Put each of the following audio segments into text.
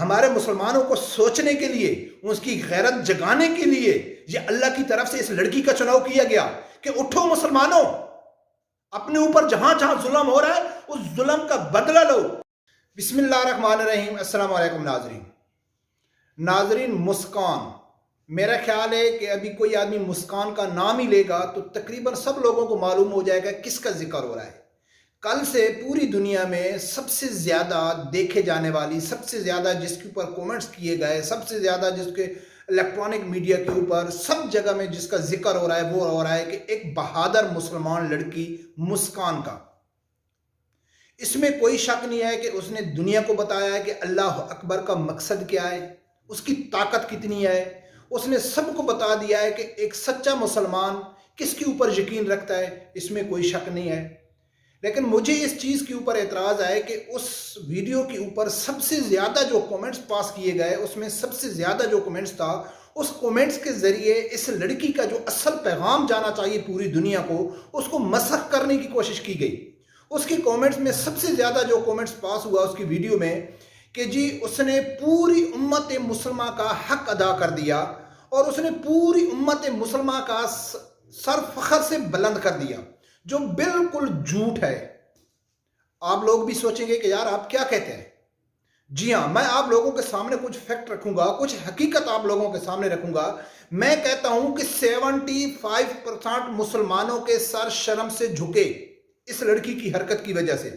ہمارے مسلمانوں کو سوچنے کے لیے، اس کی غیرت جگانے کے لیے یہ اللہ کی طرف سے اس لڑکی کا چناؤ کیا گیا کہ اٹھو مسلمانوں، اپنے اوپر جہاں جہاں ظلم ہو رہا ہے اس ظلم کا بدلہ لو۔ بسم اللہ الرحمن الرحیم۔ السلام علیکم ناظرین، مسکان، میرا خیال ہے کہ ابھی کوئی آدمی مسکان کا نام ہی لے گا تو تقریباً سب لوگوں کو معلوم ہو جائے گا کس کا ذکر ہو رہا ہے۔ کل سے پوری دنیا میں سب سے زیادہ دیکھے جانے والی، سب سے زیادہ جس کے اوپر کومنٹس کیے گئے، سب سے زیادہ جس کے الیکٹرانک میڈیا کے اوپر سب جگہ میں جس کا ذکر ہو رہا ہے وہ ہو رہا ہے کہ ایک بہادر مسلمان لڑکی مسکان کا۔ اس میں کوئی شک نہیں ہے کہ اس نے دنیا کو بتایا ہے کہ اللہ اکبر کا مقصد کیا ہے، اس کی طاقت کتنی ہے۔ اس نے سب کو بتا دیا ہے کہ ایک سچا مسلمان کس کے اوپر یقین رکھتا ہے، اس میں کوئی شک نہیں ہے۔ لیکن مجھے اس چیز کے اوپر اعتراض ہے کہ اس ویڈیو کے اوپر سب سے زیادہ جو کومنٹس پاس کیے گئے، اس میں سب سے زیادہ جو کومنٹس تھا، اس کومنٹس کے ذریعے اس لڑکی کا جو اصل پیغام جانا چاہیے پوری دنیا کو، اس کو مسخ کرنے کی کوشش کی گئی۔ اس کی کومنٹس میں سب سے زیادہ جو کومنٹس پاس ہوا اس کی ویڈیو میں کہ جی اس نے پوری امت مسلمہ کا حق ادا کر دیا اور اس نے پوری امت مسلمہ کا سر فخر سے بلند کر دیا، جو بالکل جھوٹ ہے۔ آپ لوگ بھی سوچیں گے کہ یار آپ کیا کہتے ہیں؟ جی ہاں، میں آپ لوگوں کے سامنے کچھ فیکٹ رکھوں گا، کچھ حقیقت آپ لوگوں کے سامنے رکھوں گا۔ میں کہتا ہوں کہ 75% مسلمانوں کے سر شرم سے جھکے اس لڑکی کی حرکت کی وجہ سے۔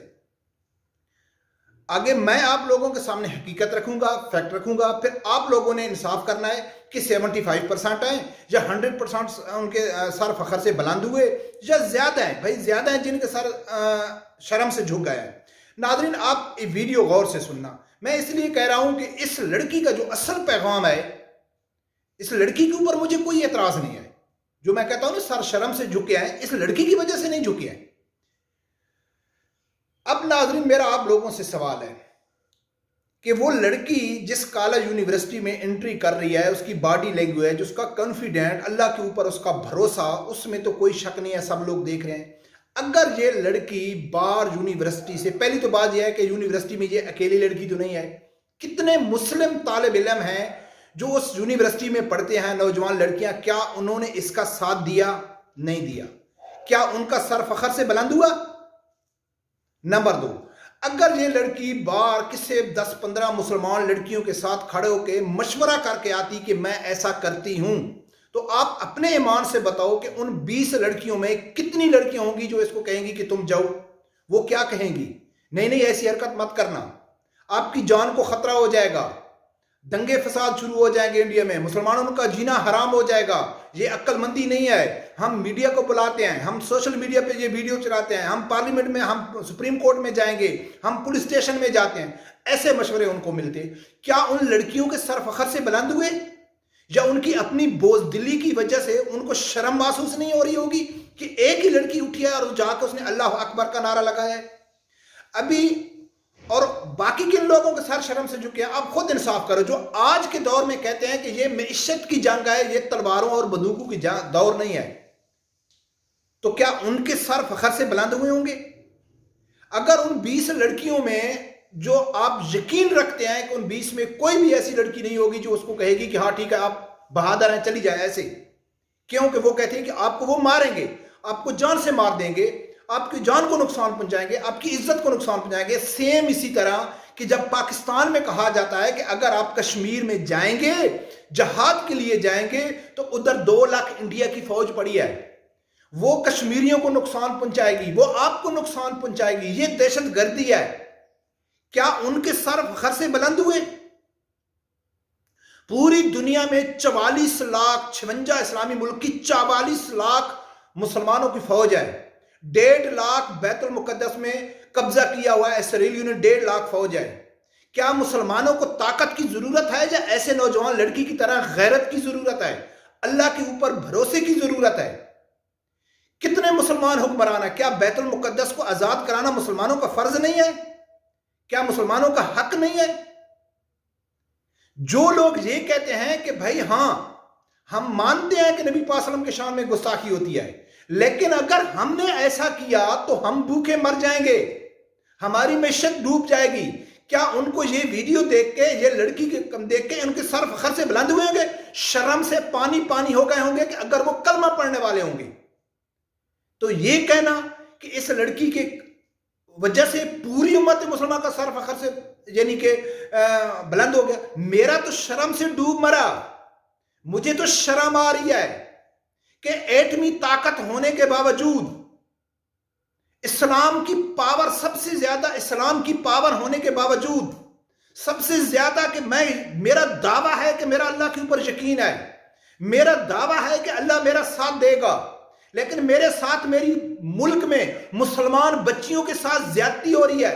آگے میں آپ لوگوں کے سامنے حقیقت رکھوں گا، فیکٹ رکھوں گا، پھر آپ لوگوں نے انصاف کرنا ہے کہ 75% ہیں یا 100% ان کے سر فخر سے بلند ہوئے یا زیادہ ہیں۔ بھائی زیادہ ہیں جن کے سر شرم سے جھک گئے ہیں۔ ناظرین آپ یہ ویڈیو غور سے سننا۔ میں اس لیے کہہ رہا ہوں کہ اس لڑکی کا جو اصل پیغام ہے، اس لڑکی کے اوپر مجھے کوئی اعتراض نہیں ہے۔ جو میں کہتا ہوں نا سر شرم سے جھکے ہیں، اس لڑکی کی وجہ سے نہیں جھکے ہیں۔ اب ناظرین میرا آپ لوگوں سے سوال ہے کہ وہ لڑکی جس کالج یونیورسٹی میں انٹری کر رہی ہے، اس کی باڈی لینگویج، اس کا کانفیڈنٹ، اللہ کے اوپر اس کا بھروسہ، اس میں تو کوئی شک نہیں ہے، سب لوگ دیکھ رہے ہیں۔ اگر یہ لڑکی بار یونیورسٹی سے، پہلی تو بات یہ ہے کہ یونیورسٹی میں یہ اکیلی لڑکی تو نہیں ہے، کتنے مسلم طالب علم ہیں جو اس یونیورسٹی میں پڑھتے ہیں، نوجوان لڑکیاں، کیا انہوں نے اس کا ساتھ دیا؟ نہیں دیا۔ کیا ان کا سر فخر سے بلند ہوا؟ نمبر 2، اگر یہ لڑکی بار کسی 10-15 مسلمان لڑکیوں کے ساتھ کھڑے ہو کے مشورہ کر کے آتی کہ میں ایسا کرتی ہوں، تو آپ اپنے ایمان سے بتاؤ کہ ان 20 لڑکیوں میں کتنی لڑکیاں ہوں گی جو اس کو کہیں گی کہ تم جاؤ؟ وہ کیا کہیں گی؟ نہیں ایسی حرکت مت کرنا، آپ کی جان کو خطرہ ہو جائے گا، دنگے فساد شروع ہو جائیں گے انڈیا میں، مسلمانوں کا جینا حرام ہو جائے گا۔ یہ عقل مندی نہیں ہے۔ ہم میڈیا کو بلاتے ہیں، ہم سوشل میڈیا پہ یہ ویڈیو چلاتے ہیں، ہم پارلیمنٹ میں، ہم سپریم کورٹ میں جائیں گے، ہم پولیس اسٹیشن میں جاتے ہیں، ایسے مشورے ان کو ملتے۔ کیا ان لڑکیوں کے سر فخر سے بلند ہوئے؟ یا ان کی اپنی بوزدلی کی وجہ سے ان کو شرم محسوس نہیں ہو رہی ہوگی کہ ایک ہی لڑکی اٹھی ہے اور جا کے اس نے اللہ اکبر کا نعرہ لگایا ہے؟ ابھی اور باقی کن لوگوں کے سر شرم سے جھکے ہیں؟ آپ خود انصاف کرو۔ جو آج کے دور میں کہتے ہیں کہ یہ معیشت کی جنگ ہے، یہ تلواروں اور بندوقوں کی دور نہیں ہے، تو کیا ان کے سر فخر سے بلند ہوئے ہوں گے؟ اگر ان 20 لڑکیوں میں جو آپ یقین رکھتے ہیں کہ ان 20 میں کوئی بھی ایسی لڑکی نہیں ہوگی جو اس کو کہے گی کہ ہاں ٹھیک ہے آپ بہادر ہیں چلی جائے، ایسے کیونکہ وہ کہتے ہیں کہ آپ کو وہ ماریں گے، آپ کو جان سے مار دیں گے، آپ کی جان کو نقصان پہنچائیں گے، آپ کی عزت کو نقصان پہنچائیں گے۔ سیم اسی طرح کہ جب پاکستان میں کہا جاتا ہے کہ اگر آپ کشمیر میں جائیں گے، جہاد کے لیے جائیں گے، تو ادھر 2 لاکھ انڈیا کی فوج پڑی ہے، وہ کشمیریوں کو نقصان پہنچائے گی، وہ آپ کو نقصان پہنچائے گی، یہ دہشت گردی ہے۔ کیا ان کے سر فخر سے بلند ہوئے؟ پوری دنیا میں 44 لاکھ 56 اسلامی ملک کی 44 لاکھ مسلمانوں کی فوج ہے، 1.5 لاکھ بیت المقدس میں قبضہ کیا ہوا ہے اسرائیلیوں نے، 1.5 لاکھ فوج ہے۔ کیا مسلمانوں کو طاقت کی ضرورت ہے یا ایسے نوجوان لڑکی کی طرح غیرت کی ضرورت ہے، اللہ کے اوپر بھروسے کی ضرورت ہے؟ کتنے مسلمان حکمران ہیں؟ کیا بیت المقدس کو آزاد کرانا مسلمانوں کا فرض نہیں ہے؟ کیا مسلمانوں کا حق نہیں ہے؟ جو لوگ یہ کہتے ہیں کہ بھائی ہاں ہم مانتے ہیں کہ نبی پاک صلی اللہ علیہ وسلم کے شان میں گستاخی ہوتی ہے، لیکن اگر ہم نے ایسا کیا تو ہم بھوکے مر جائیں گے، ہماری معیشت ڈوب جائے گی۔ کیا ان کو یہ ویڈیو دیکھ کے، یہ لڑکی کے کم دیکھ کے ان کے سر فخر سے بلند ہوئے ہوں گے؟ شرم سے پانی پانی ہو گئے ہوں گے کہ اگر وہ کلمہ پڑھنے والے ہوں گے؟ تو یہ کہنا کہ اس لڑکی کے وجہ سے پوری امت مسلمہ کا سر فخر سے یعنی کہ بلند ہو گیا، میرا تو شرم سے ڈوب مرا. مجھے تو شرم آ رہی ہے کہ ایٹمی طاقت ہونے کے باوجود، اسلام کی پاور سب سے زیادہ، اسلام کی پاور ہونے کے باوجود سب سے زیادہ کہ میرا دعویٰ ہے کہ میرا اللہ کے اوپر یقین ہے، میرا دعویٰ ہے کہ اللہ میرا ساتھ دے گا، لیکن میرے ساتھ میری ملک میں مسلمان بچیوں کے ساتھ زیادتی ہو رہی ہے،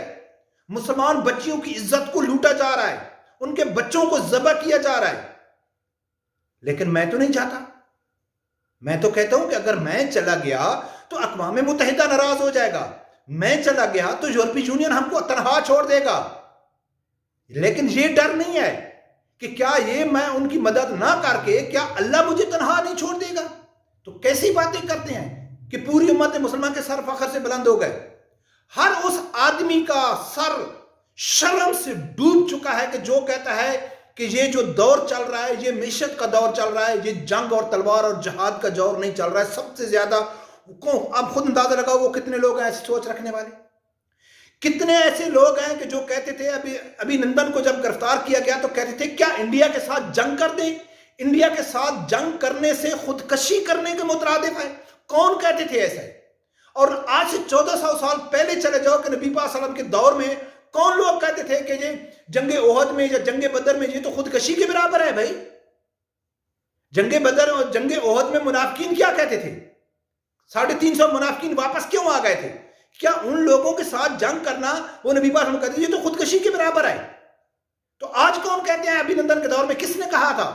مسلمان بچیوں کی عزت کو لوٹا جا رہا ہے، ان کے بچوں کو ذبح کیا جا رہا ہے. لیکن میں تو نہیں چاہتا. میں تو کہتا ہوں کہ اگر میں چلا گیا تو اقوام متحدہ ناراض ہو جائے گا، میں چلا گیا تو یورپی یونین ہم کو تنہا چھوڑ دے گا. لیکن یہ ڈر نہیں ہے کہ کیا یہ میں ان کی مدد نہ کر کے کیا اللہ مجھے تنہا نہیں چھوڑ دے گا؟ تو کیسی باتیں کرتے ہیں کہ پوری امت مسلمان کے سر فخر سے بلند ہو گئے. ہر اس آدمی کا سر شرم سے ڈوب چکا ہے کہ جو کہتا ہے کہ یہ جو دور چل رہا ہے، یہ معیشت کا دور چل رہا ہے، یہ جنگ اور تلوار اور جہاد کا دور نہیں چل رہا ہے. سب سے زیادہ آپ خود اندازہ لگاؤ وہ کتنے لوگ ہیں ایسی سوچ رکھنے والے، کتنے ایسے لوگ ہیں کہ جو کہتے تھے ابھی نندن کو جب گرفتار کیا گیا تو کہتے تھے کیا انڈیا کے ساتھ جنگ کر دیں، انڈیا کے ساتھ جنگ کرنے سے خودکشی کرنے کے مترادف ہے. کون کہتے تھے ایسے؟ اور آج سے 1400 سال پہلے چلے جاؤ کہ نبی پاک صلی اللہ علیہ وسلم کے دور میں کون لوگ کہتے تھے کہ یہ جنگ احد میں یا جنگ بدر میں یہ تو خودکشی کے برابر ہے. بھائی جنگ بدر اور جنگ احد میں منافقین کیا کہتے تھے؟ 350 منافقین واپس کیوں آ گئے تھے؟ کیا ان لوگوں کے ساتھ جنگ کرنا وہ نبی پاک صلی اللہ علیہ وسلم کہتے تھے یہ تو خودکشی کے برابر ہے؟ تو آج کون کہتے ہیں ابھی نندن کے دور میں کس نے کہا تھا؟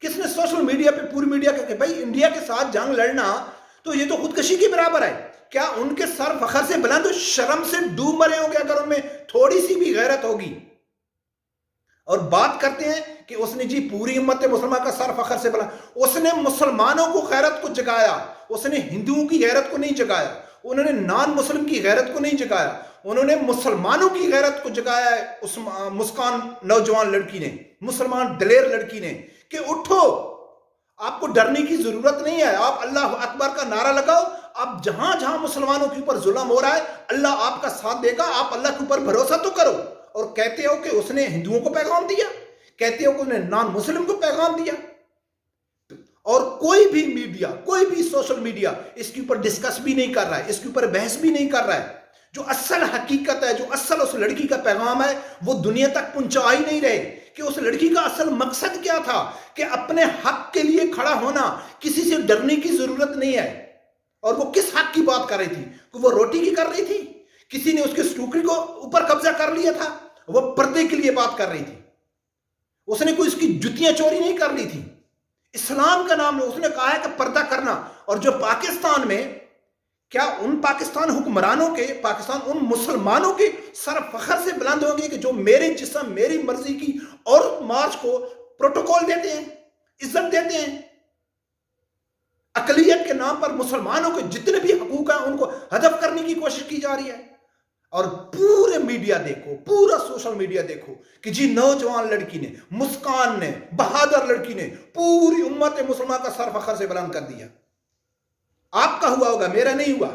کس نے سوشل میڈیا پہ پوری میڈیا کہ بھائی انڈیا کے ساتھ جنگ لڑنا تو یہ تو خودکشی کے برابر ہے؟ کیا ان کے سر فخر سے بلند شرم سے ڈوب مرے ہوں گے اگر ان میں تھوڑی سی بھی غیرت ہوگی؟ اور بات کرتے ہیں کہ اس نے جی پوری امت مسلمہ کا سر فخر سے بلند، اس نے مسلمانوں کو غیرت کو جگایا، اس نے ہندوؤں کی غیرت کو نہیں جگایا، انہوں نے نان مسلم کی غیرت کو نہیں جگایا، انہوں نے مسلمانوں کی غیرت کو جگایا ہے. اس مسکان نوجوان لڑکی نے، مسلمان دلیر لڑکی نے کہ اٹھو، آپ کو ڈرنے کی ضرورت نہیں ہے، آپ اللہ اکبر کا نعرہ لگاؤ. آپ جہاں جہاں مسلمانوں کے اوپر ظلم ہو رہا ہے اللہ آپ کا ساتھ دے گا، آپ اللہ کے اوپر بھروسہ تو کرو. اور کہتے ہو کہ اس نے ہندوؤں کو پیغام دیا، کہتے ہو کہ اس نے نان مسلم کو پیغام دیا. اور کوئی بھی میڈیا، کوئی بھی سوشل میڈیا اس کے اوپر ڈسکس بھی نہیں کر رہا ہے، اس کے اوپر بحث بھی نہیں کر رہا ہے. جو اصل حقیقت ہے، جو اصل اس لڑکی کا پیغام ہے وہ دنیا تک پہنچا ہی نہیں رہے کہ اس لڑکی کا اصل مقصد کیا تھا، کہ اپنے حق کے لیے کھڑا ہونا، کسی سے ڈرنے کی ضرورت نہیں ہے. اور وہ کس حق کی بات کر رہی تھی؟ کہ وہ روٹی کی کر رہی تھی؟ کسی نے اس کے سٹوکری کو اوپر قبضہ کر لیا تھا؟ وہ پردے کے لیے بات کر رہی تھی. اس نے کوئی اس کی جتیاں چوری نہیں کر لی تھی. اسلام کا نام اس نے کہا ہے کہ پردہ کرنا. اور جو پاکستان میں، کیا ان پاکستان حکمرانوں کے، پاکستان ان مسلمانوں کے سر فخر سے بلند ہوں گے کہ جو میرے جسم میری مرضی کی عورت مارچ کو پروٹوکول دیتے ہیں، عزت دیتے ہیں؟ اقلیت کے نام پر مسلمانوں کے جتنے بھی حقوق ہیں ان کو ہدف کرنے کی کوشش کی جا رہی ہے. اور پورے میڈیا دیکھو، پورا سوشل میڈیا دیکھو کہ جی نوجوان لڑکی نے، مسکان نے، بہادر لڑکی نے پوری امت مسلمہ کا سر فخر سے بلند کر دیا. آپ کا ہوا ہوگا، میرا نہیں ہوا.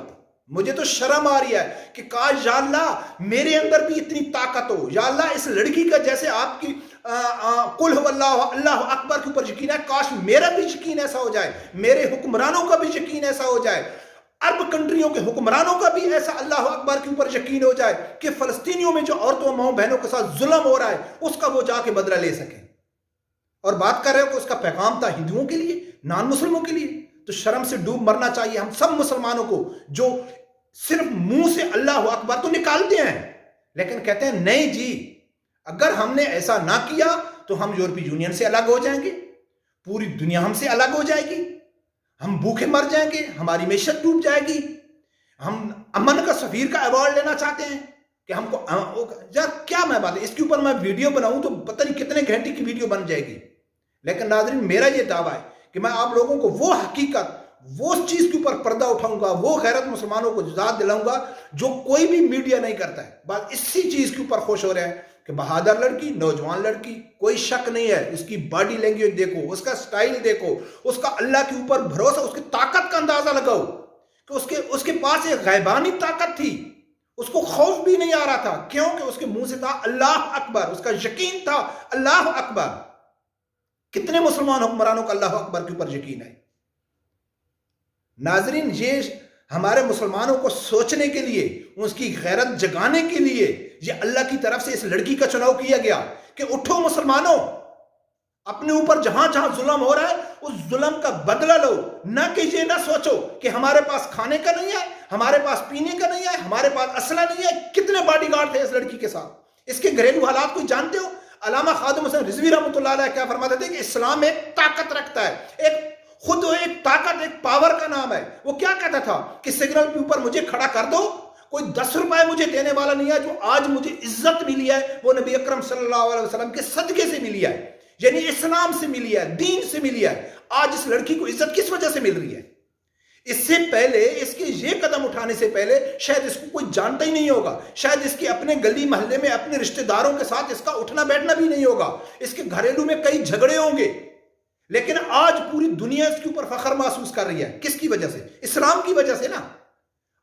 مجھے تو شرم آ رہی ہے کہ کاش یا اللہ میرے اندر بھی اتنی طاقت ہو، یا اللہ اس لڑکی کا جیسے آپ کی قل هو اللہ، اللہ اکبر کے اوپر یقین ہے، کاش میرا بھی یقین ایسا ہو جائے، میرے حکمرانوں کا بھی یقین ایسا ہو جائے، عرب کنٹریوں کے حکمرانوں کا بھی ایسا اللہ اکبر کے اوپر یقین ہو جائے کہ فلسطینیوں میں جو عورتوں ماؤں بہنوں کے ساتھ ظلم ہو رہا ہے اس کا وہ جا کے بدلہ لے سکیں. اور بات کر رہے ہو کہ اس کا پیغام تھا ہندوؤں کے لیے، نان مسلموں کے لیے. تو شرم سے ڈوب مرنا چاہیے ہم سب مسلمانوں کو، جو صرف منہ سے اللہ اکبر تو نکالتے ہیں لیکن کہتے ہیں نہیں جی اگر ہم نے ایسا نہ کیا تو ہم یورپی یونین سے الگ ہو جائیں گے، پوری دنیا ہم سے الگ ہو جائے گی، ہم بھوکے مر جائیں گے، ہماری معیشت ڈوب جائے گی. ہم امن کا سفیر کا ایوارڈ لینا چاہتے ہیں کہ ہم کو یار کیا میں بات ہے، اس کے اوپر میں ویڈیو بناؤں تو پتہ نہیں کتنے گھنٹے کی ویڈیو بن جائے گی. لیکن ناظرین میرا یہ دعویٰ ہے کہ میں آپ لوگوں کو وہ حقیقت، وہ چیز کے اوپر پردہ اٹھاؤں گا، وہ غیرت مسلمانوں کو یاد دلاؤں گا جو کوئی بھی میڈیا نہیں کرتا ہے. بات اسی چیز کے اوپر خوش ہو رہے ہیں کہ بہادر لڑکی، نوجوان لڑکی، کوئی شک نہیں ہے، اس کی باڈی لینگویج دیکھو، اس کا سٹائل دیکھو، اس کا اللہ کے اوپر بھروسہ، اس کی طاقت کا اندازہ لگاؤ کہ اس کے پاس ایک غیبانی طاقت تھی، اس کو خوف بھی نہیں آ رہا تھا، کیونکہ اس کے منہ سے تھا اللہ اکبر، اس کا یقین تھا اللہ اکبر۔ کتنے مسلمان حکمرانوں کا اللہ اکبر کے اوپر یقین ہے؟ ناظرین، یہ ہمارے مسلمانوں کو سوچنے کے لیے، اس کی غیرت جگانے کے لیے یہ اللہ کی طرف سے اس لڑکی کا چناؤ کیا گیا کہ اٹھو مسلمانوں، اپنے اوپر جہاں جہاں ظلم ہو رہا ہے اس ظلم کا بدلہ لو، نہ کہ یہ نہ سوچو کہ ہمارے پاس کھانے کا نہیں ہے، ہمارے پاس پینے کا نہیں ہے، ہمارے پاس اسلحہ نہیں ہے۔ کتنے باڈی گارڈ تھے اس لڑکی کے ساتھ؟ اس کے گھریلو حالات کو جانتے ہو؟ علامہ خادم حسین رضوی رحمۃ اللہ علیہ کیا فرماتے تھے کہ اسلام ایک طاقت رکھتا ہے، خود ایک طاقت، ایک پاور کا نام ہے۔ وہ کیا کہتا تھا کہ سگنل کے اوپر مجھے کھڑا کر دو، کوئی 10 روپے مجھے دینے والا نہیں ہے، جو آج مجھے عزت ملی ہے وہ نبی اکرم صلی اللہ علیہ وسلم کے صدقے سے ملی ہے، یعنی اسلام سے ملی ہے، دین سے ملی ہے۔ آج اس لڑکی کو عزت کس وجہ سے مل رہی ہے؟ اس سے پہلے، اس کے یہ قدم اٹھانے سے پہلے شاید اس کو کوئی جانتا ہی نہیں ہوگا، شاید اس کے اپنے گلی محلے میں اپنے رشتہ داروں کے ساتھ اس کا اٹھنا بیٹھنا بھی نہیں ہوگا، اس کے گھریلو میں کئی جھگڑے ہوں گے، لیکن آج پوری دنیا اس کے اوپر فخر محسوس کر رہی ہے۔ کس کی وجہ سے؟ اسلام کی وجہ سے نا۔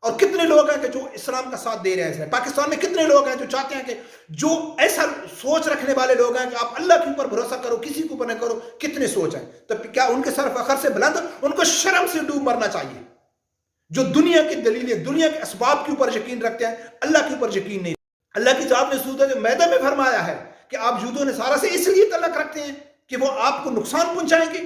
اور کتنے لوگ ہیں کہ جو اسلام کا ساتھ دے رہے ہیں؟ پاکستان میں کتنے لوگ ہیں جو چاہتے ہیں کہ جو ایسا سوچ رکھنے والے لوگ ہیں کہ آپ اللہ کے اوپر بھروسہ کرو، کسی کے اوپر نہ کرو؟ کتنے سوچ ہیں؟ تو کیا ان کے سر فخر سے بلند؟ ان کو شرم سے ڈوب مرنا چاہیے، جو دنیا کی دلیلیں، دنیا کے اسباب کے اوپر یقین رکھتے ہیں، اللہ کے اوپر یقین نہیں۔ اللہ کی ذات نے سورۃ مائدہ میں فرمایا ہے کہ آپ یہود و نصارہ سے اس لیے تعلق رکھتے ہیں کہ وہ آپ کو نقصان پہنچائیں گے،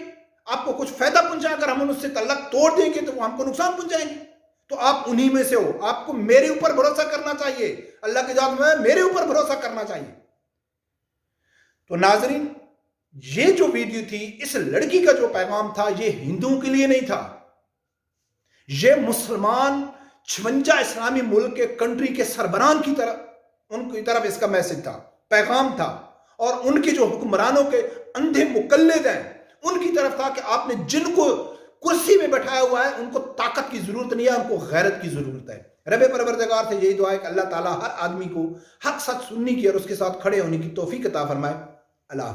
آپ کو کچھ فائدہ پہنچائیں، اگر ہم ان سے تعلق توڑ دیں گے تو وہ ہم کو نقصان پہنچائیں گے۔ تو آپ انہی میں سے ہو، آپ کو میرے اوپر بھروسہ کرنا چاہیے، اللہ کی ذات میں میرے اوپر بھروسہ کرنا چاہیے۔ تو ناظرین، یہ جو ویڈیو تھی، اس لڑکی کا جو پیغام تھا، یہ ہندوؤں کے لیے نہیں تھا، یہ مسلمان 56 اسلامی ملک کے کنٹری کے سربراہان کی طرف، ان کی طرف اس کا میسج تھا، پیغام تھا، اور ان کے جو حکمرانوں کے اندھے مقلد ہیں ان کی طرف تھا کہ آپ نے جن کو کرسی میں بٹھایا ہوا ہے ان کو طاقت کی ضرورت نہیں ہے، ان کو غیرت کی ضرورت ہے۔ رب پروردگار سے یہی دعا ہے کہ اللہ تعالیٰ ہر آدمی کو حق سچ سننے کی اور اس کے ساتھ کھڑے ہونے کی توفیق عطا فرمائے۔ اللہ